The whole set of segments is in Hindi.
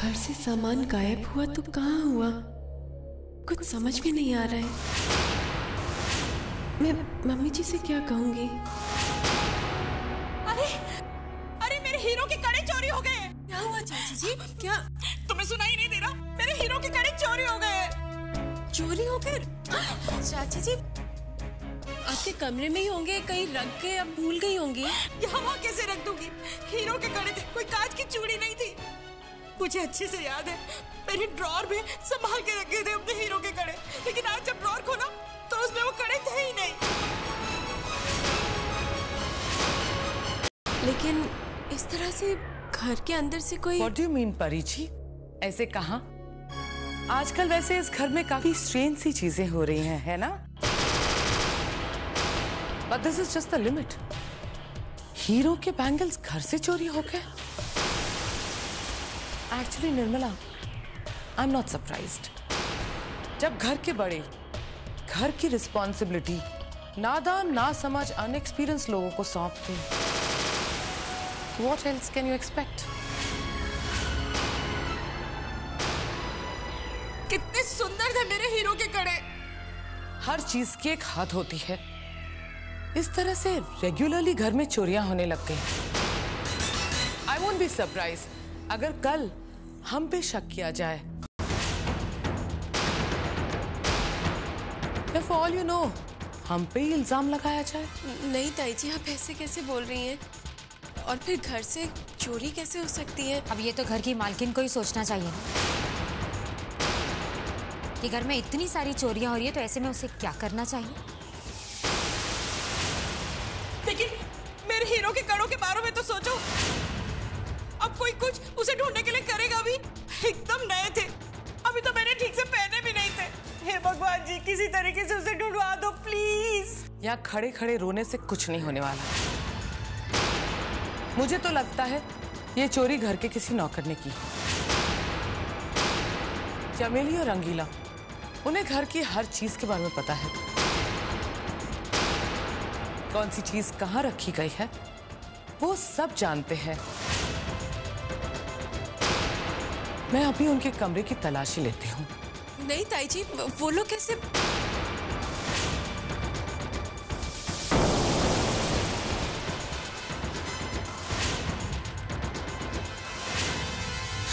घर से सामान गायब हुआ तो कहाँ हुआ, कुछ समझ में नहीं आ रहा है। मैं मम्मी जी से क्या कहूंगी? अरे अरे मेरे हीरो के कड़े चोरी हो गए। क्या हुआ चाची जी? क्या तुम्हें सुनाई नहीं दे रहा? मेरे हीरो के कड़े चोरी हो गए। चोरी हो गए? चाची जी आपके कमरे में ही होंगे, कहीं रख के अब भूल गई होंगी। यहाँ वहाँ कैसे रख दूंगी? हीरो के कड़े थे, कोई कांच की चूड़ी नहीं थी। मुझे अच्छे से याद है मैंने ड्रॉर में संभाल के रखे थे अपने हीरो के कड़े, लेकिन आज जब ड्रॉर खोला तो उसमें वो कड़े थे ही नहीं। लेकिन इस तरह से घर के अंदर से कोई। What do you mean परी जी? ऐसे कहाँ? आजकल वैसे इस घर में काफी स्ट्रेंज सी चीजें हो रही हैं, है ना? But this is just the limit. Hero के बैंगल्स घर से चोरी हो गए? Actually Nirmala, I'm not surprised. जब घर के बड़े घर की रिस्पॉन्सिबिलिटी नादान ना समझ अनएक्सपीरियंस लोगों को सौंपते हैं, what else can you expect? कितने सुंदर थे मेरे हीरो के कड़े। हर चीज की एक हद होती है। इस तरह से रेगुलरली घर में चोरियां होने लग गई। I won't be surprised अगर कल हम पे शक किया जाए। For all you know, हम पे ही इल्जाम लगाया जाए। नहीं ताई जी आप ऐसे कैसे बोल रही हैं? और फिर घर से चोरी कैसे हो सकती है? अब ये तो घर की मालकिन को ही सोचना चाहिए कि घर में इतनी सारी चोरियां हो रही है तो ऐसे में उसे क्या करना चाहिए। लेकिन मेरे हीरो के कड़ों के बारे में तो सोचो। अब कोई कुछ उसे ढूंढने के लिए करेगा भी। एकदम नए थे, अभी तो मैंने ठीक से पहने भी नहीं थे। हे भगवान जी किसी तरीके से उसे ढूंढवा दो प्लीज। यहाँ खड़े खड़े रोने से कुछ नहीं होने वाला। मुझे तो लगता है ये चोरी घर के किसी नौकर ने की। चमेली और रंगीला उन्हें घर की हर चीज के बारे में पता है। कौन सी चीज कहाँ रखी गई है वो सब जानते हैं। मैं अभी उनके कमरे की तलाशी लेती हूँ। नहीं ताई जी वो लोग कैसे?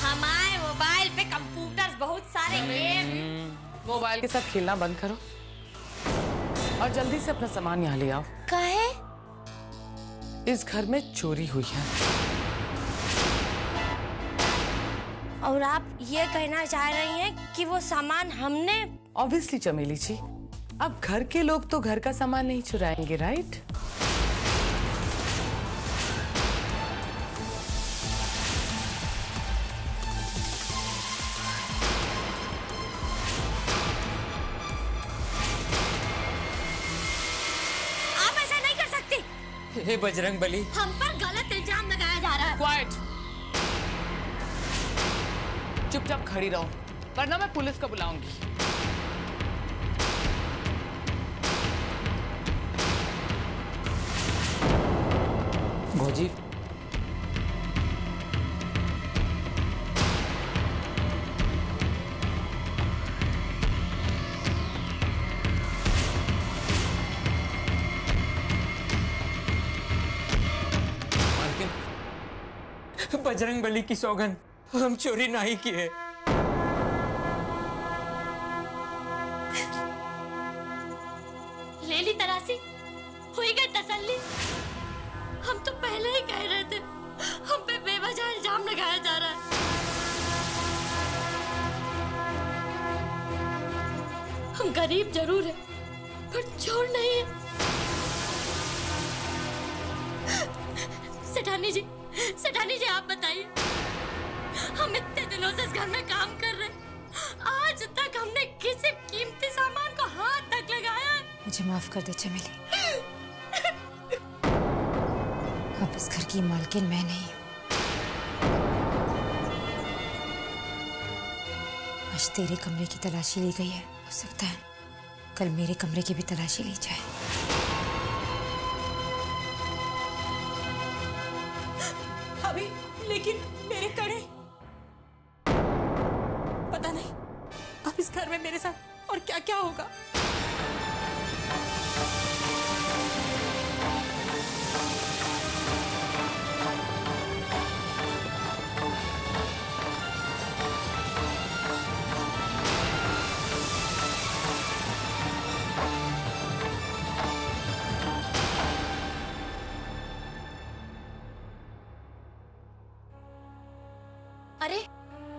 हमारे मोबाइल पे कंप्यूटर बहुत सारे गेम। मोबाइल के साथ खेलना बंद करो और जल्दी से अपना सामान यहाँ ले आओ। काहे? इस घर में चोरी हुई है। और आप ये कहना चाह रही हैं कि वो सामान हमने? ऑब्वियसली चमेली जी, अब घर के लोग तो घर का सामान नहीं चुराएंगे, राइट? आप ऐसा नहीं कर सकती। हे बजरंगबली, हम पर गलत इल्जाम लगाया जा रहा है। क्वाइट। चुपचाप खड़ी रहो वरना मैं पुलिस को बुलाऊंगी। भौजी बजरंगबली की सौगंध, हम चोरी नहीं किए। ले ली तलाशी, हुई गई तसल्ली। हम तो पहले ही कह रहे थे हम पे बेवजह इल्जाम लगाया जा रहा है। हम गरीब जरूर है पर चोर नहीं है। सेठानी जी आप बताइए, हम इतने दिनों से इस घर में काम कर रहे हैं, आज तक हमने किसी कीमती सामान को हाथ तक लगाया है? मुझे माफ कर दे चमेली, अब इस घर की मालकिन मैं नहीं हूँ। आज तेरे कमरे की तलाशी ली गई है, हो सकता है कल मेरे कमरे की भी तलाशी ली जाए। अभी लेकिन मेरे कड़े में मेरे साथ और क्या क्या होगा। अरे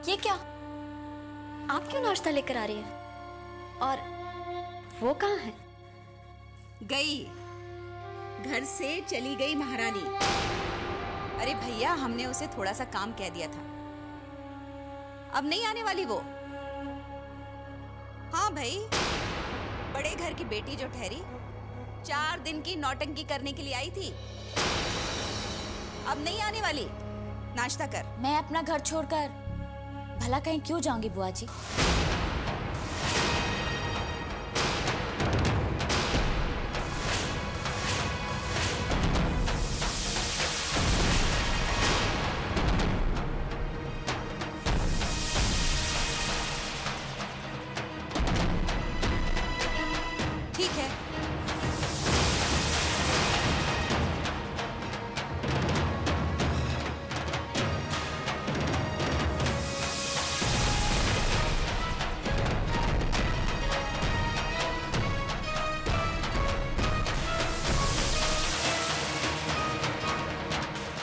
ये क्या, आप क्यों नाश्ता लेकर आ रही हैं? और वो कहाँ है? गई, घर से चली गई महारानी। अरे भैया, हमने उसे थोड़ा सा काम कह दिया था, अब नहीं आने वाली वो। हाँ भाई, बड़े घर की बेटी जो ठहरी 4 दिन की नौटंकी करने के लिए आई थी, अब नहीं आने वाली। नाश्ता कर। मैं अपना घर छोड़कर भला कहीं क्यों जाऊंगी बुआ जी? ठीक है,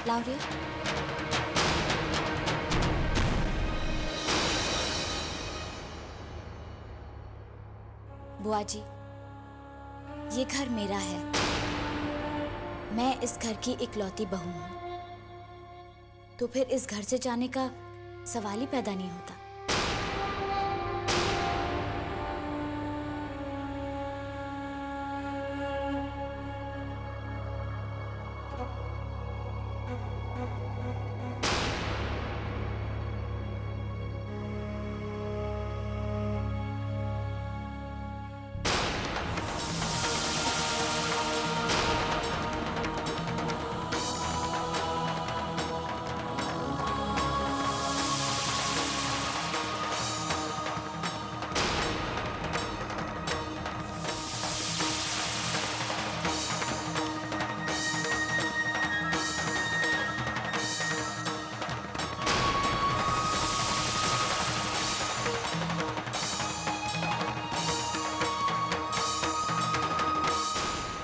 लाओ रे। बुआ जी, ये घर मेरा है, मैं इस घर की इकलौती बहू हूं, तो फिर इस घर से जाने का सवाल ही पैदा नहीं होता।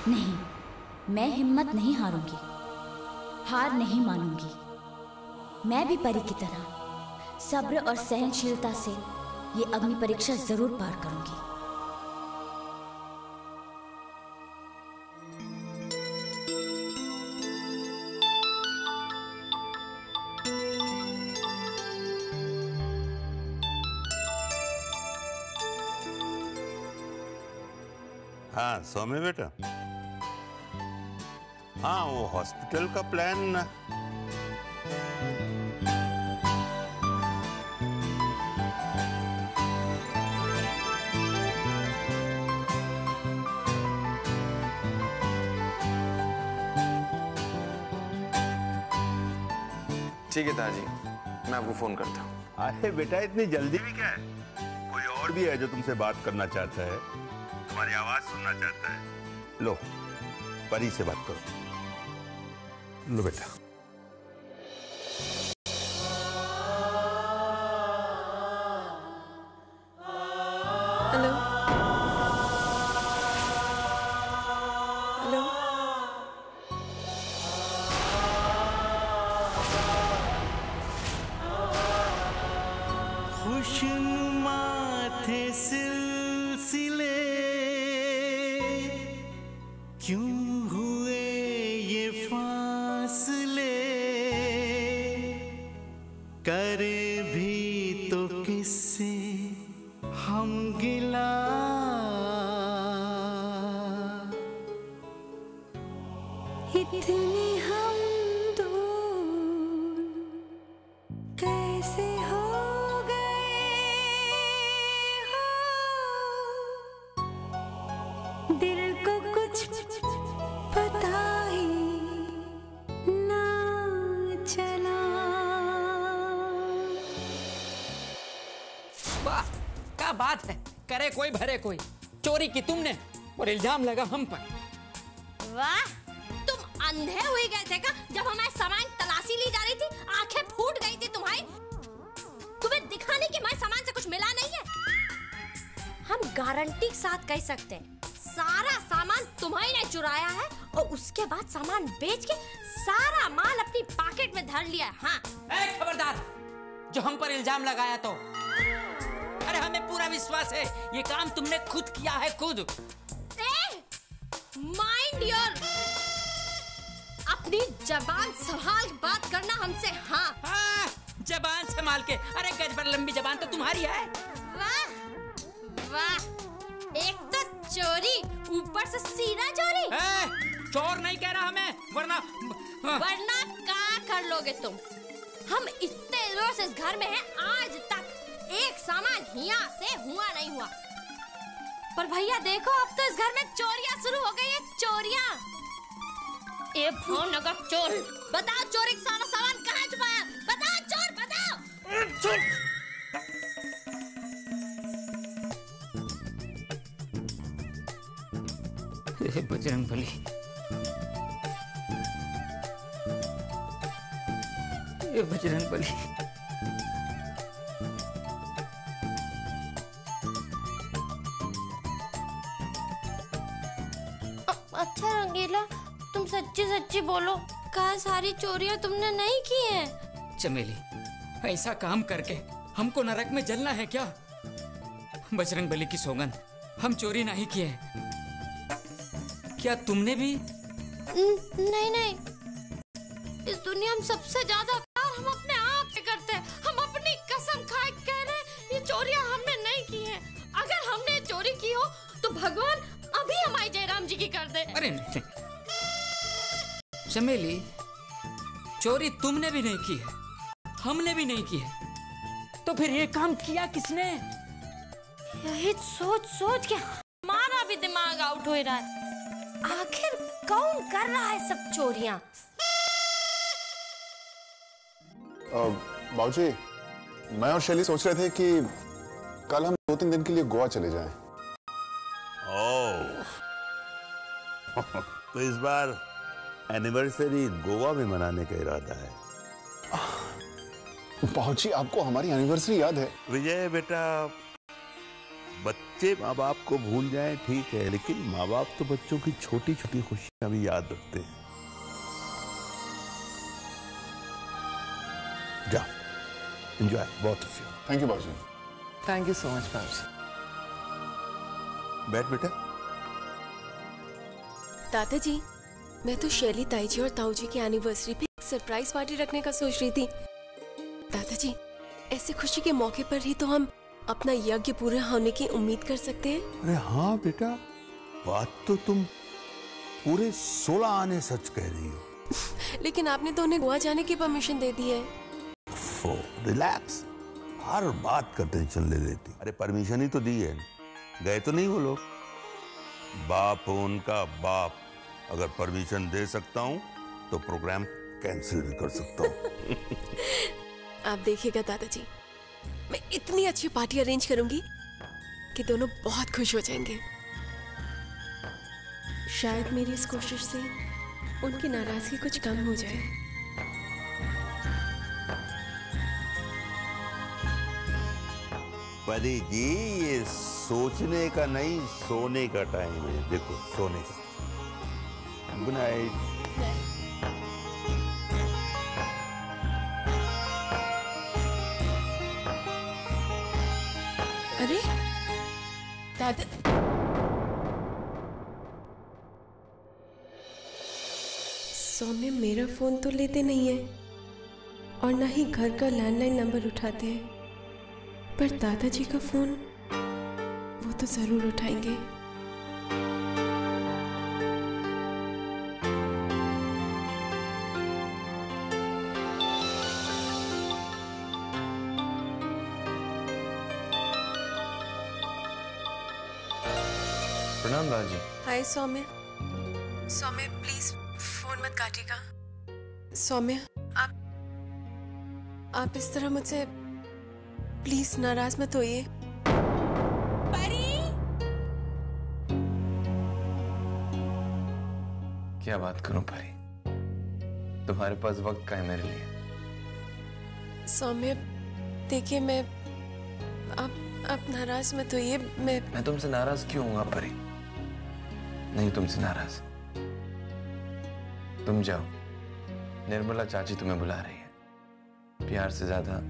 नहीं, मैं हिम्मत नहीं हारूंगी, हार नहीं मानूंगी। मैं भी परी की तरह सब्र और सहनशीलता से ये अग्नि परीक्षा जरूर पार करूंगी। हाँ सौम्य बेटा, हाँ वो हॉस्पिटल का प्लान ठीक है ताजी, मैं आपको फोन करता हूँ। अरे बेटा, इतनी जल्दी भी क्या है? कोई और भी है जो तुमसे बात करना चाहता है, तुम्हारी आवाज सुनना चाहता है। लो, परी से बात करो। लो बेटा। हेलो हेलो, खुशनुमा थे सिलसिले, क्यों हुए ये फासले, करे भी तो किससे हम गिला, इतने हम दूर कैसे हो गए हो, दिल को कुछ पता ही ना चला। वाह, क्या बात है, करे कोई भरे कोई। चोरी की तुमने और इल्जाम लगा हम पर। वाह, तुम अंधे हुए गए थे क्या जब हमारे सामान तलाशी ली जा रही थी? आंखें फूट गई थी तुम्हारी। तुम्हें दिखाने की हमारे सामान से कुछ मिला नहीं है। हम गारंटी के साथ कह सकते हैं सारा सामान तुम्हारी ने चुराया है और उसके बाद सामान बेच के सारा माल अपनी पॉकेट में धर लिया। हाँ, खबरदार, जो हम पर इल्जाम लगाया तो। अरे हमें पूरा विश्वास है ये काम तुमने खुद किया है, खुद। माइंड योर, अपनी जबान संभाल बात करना हमसे। हाँ, जबान संभाल के। अरे गज भर लंबी जबान तो तुम्हारी है। वाह वाह, एक तो चोरी, ऊपर से सीना चोरी। चोर नहीं कह रहा हमें, वरना क्या कर लोगे तुम? हम इतने दिनों से इस घर में हैं, आज तक एक सामान हिया से हुआ नहीं हुआ। पर भैया देखो, अब तो इस घर में चोरियां शुरू हो गई है। चोरियां। ए फोन नगर चोर, बताओ चोरी का सारा सामान कहाँ छुपाया? बताओ चोर, बताओ। बजरंगबली, ये बजरंगबली। अच्छा रंगीला, तुम सच्ची सच्ची बोलो, क्या सारी चोरियां तुमने नहीं की हैं? चमेली, ऐसा काम करके हमको नरक में जलना है क्या? बजरंगबली की सौगंध, हम चोरी नहीं किए। क्या तुमने भी? नहीं नहीं, इस दुनिया में सबसे ज्यादा प्यार हम अपने आप से करते हैं। हम अपनी कसम खाए कह रहे हैं ये चोरियां हमने नहीं की हैं। अगर हमने चोरी की हो तो भगवान अभी हमारे जयराम जी की कर दे। अरे नहीं चमेली, चोरी तुमने भी नहीं की है, हमने भी नहीं की है, तो फिर ये काम किया किसने? यही सोच सोच के हमारा भी दिमाग आउट हो रहा है। आखिर कौन कर रहा है सब चोरियां? बाबूजी, मैं और शैली सोच रहे थे कि कल हम 2-3 दिन के लिए गोवा चले जाएं। ओह, तो इस बार एनिवर्सरी गोवा में मनाने का इरादा है? बाबूजी, आपको हमारी एनिवर्सरी याद है? विजय बेटा, बच्चे माँ बाप को भूल जाएं ठीक है, लेकिन माँ बाप तो बच्चों की छोटी छोटी खुशियां भी याद रखते हैं। जा, एंजॉय, बहुत खुशी। थैंक यू बाबूजी। थैंक यू सो मच बाबूजी। बैठ बेटा। दादाजी, मैं तो शैली, ताई जी और ताऊ जी की एनिवर्सरी पे एक सरप्राइज पार्टी रखने का सोच रही थी। दादाजी, ऐसे खुशी के मौके पर ही तो हम अपना यज्ञ पूरा होने की उम्मीद कर सकते हैं। अरे हाँ बेटा, बात तो तुम पूरे 16 आने सच कह रही हो। लेकिन आपने तो उन्हें गोवा जाने की परमिशन दे दी है। रिलैक्स, हर बात का टेंशन ले लेती। अरे परमिशन ही तो दी है, गए तो नहीं वो लोग। बाप हो उनका बाप, अगर परमिशन दे सकता हूँ तो प्रोग्राम कैंसिल भी कर सकता हूँ। आप देखिएगा दादाजी, मैं इतनी अच्छी पार्टी अरेंज करूंगी कि दोनों बहुत खुश हो जाएंगे। शायद मेरी इस कोशिश से उनकी नाराजगी कुछ कम हो जाए। परी जी, ये सोचने का नहीं, सोने का टाइम है। देखो, सोने का। Good night. अरे दादा, सौम्य मेरा फोन तो लेते नहीं है और ना ही घर का लैंडलाइन नंबर उठाते हैं, पर दादाजी का फोन वो तो जरूर उठाएंगे। प्रणाम दादाजी। हाय सौम्य। सौम्य प्लीज फोन मत काटिएगा। सौम्य, आप इस तरह मुझसे प्लीज नाराज मत होइए। क्या बात करूं परी, तुम्हारे पास वक्त का है मेरे लिए? सौम्य देखिए, मैं आप नाराज मत होइए। मैं तुमसे नाराज क्यों हूँ परी? नहीं तुमसे नाराज। तुम जाओ, निर्मला चाची तुम्हें बुला रही है। प्यार से ज्यादा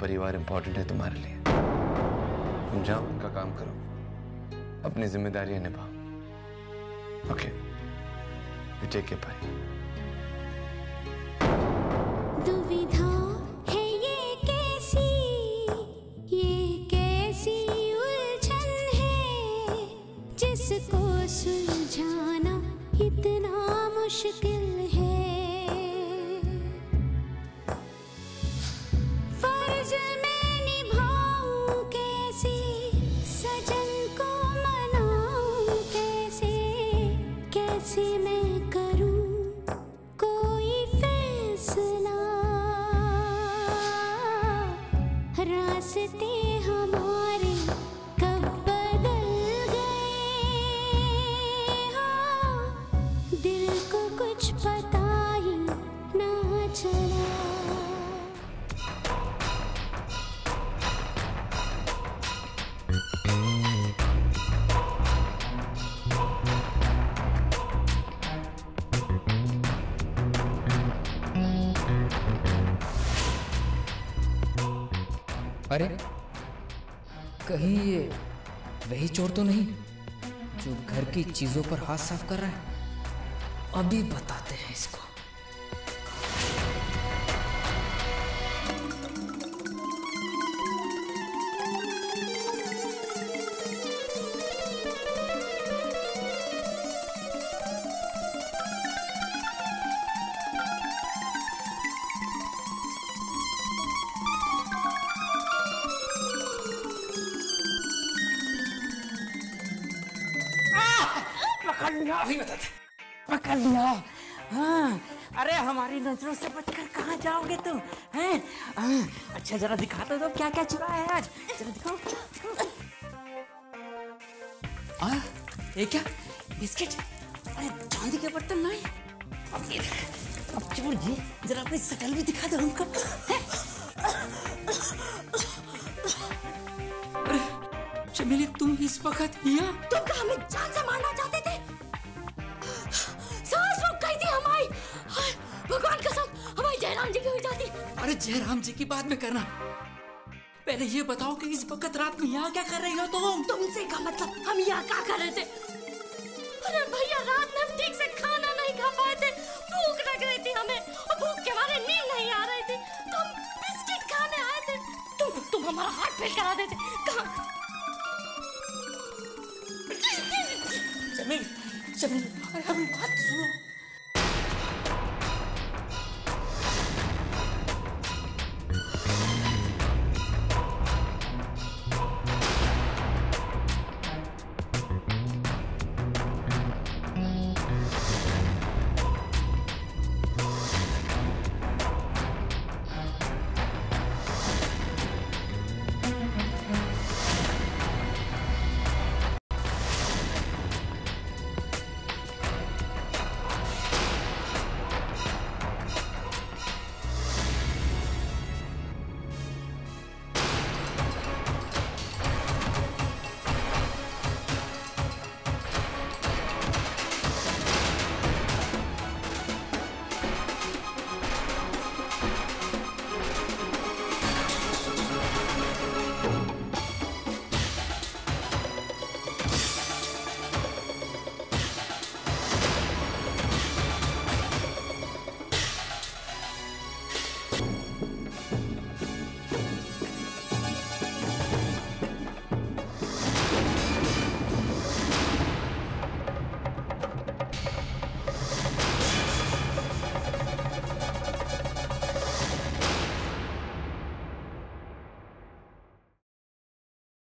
परिवार इंपॉर्टेंट है तुम्हारे लिए। तुम जाओ, उनका काम करो, अपनी जिम्मेदारियां निभाओ। ओके, यू टेक केयर परी। दुविधा है ये कैसी उलझन है, जिसको सुलझाना इतना मुश्किल है। फर्ज मैं निभाऊं कैसे, सजन को मनाऊं कैसे, कैसे मैं करूं कोई फैसला। रास्ते हमारे कब बदल गए, हाँ, दिल को कुछ पता ही ना चला। अरे कहीं ये वही चोर तो नहीं जो घर की चीजों पर हाथ साफ कर रहा है? अभी बताते हैं इसको। पकड़ लिया। हाँ, अरे हमारी नजरों से बचकर कहाँ जाओगे तुम? हैं? अच्छा जरा दिखा दो क्या क्या चुराया है आज, जरा दिखाओ। ये क्या बिस्किट? अरे चांदी के बर्तन नहीं। अब चोर जी जरा अपनी शकल भी दिखा दो हमको। अरे चमेली, तुम इस वक्त यहाँ? तुम क्या हमें जान से मारना चाहते थे? सांस रुक गई थी हमारी। भगवान कसम, हमारी जयराम जी की हुई जाती। अरे जयराम जी की बात में करना, पहले ये बताओ कि इस वक्त रात में यहाँ क्या कर रही हो तुम? तुमसे का मतलब हम यहाँ क्या कर रहे थे? अरे भैया, रात में हम ठीक से खाना नहीं खा पाए थे, भूख लग रही थी हमें, और भूख के मारे नींद नहीं आ रही थी, तो हम बिस्किट खाने आए थे। तुम हमारा हार्ट फेल करा देते। कहाँ? चमेली, अरे अभी बात सुनो।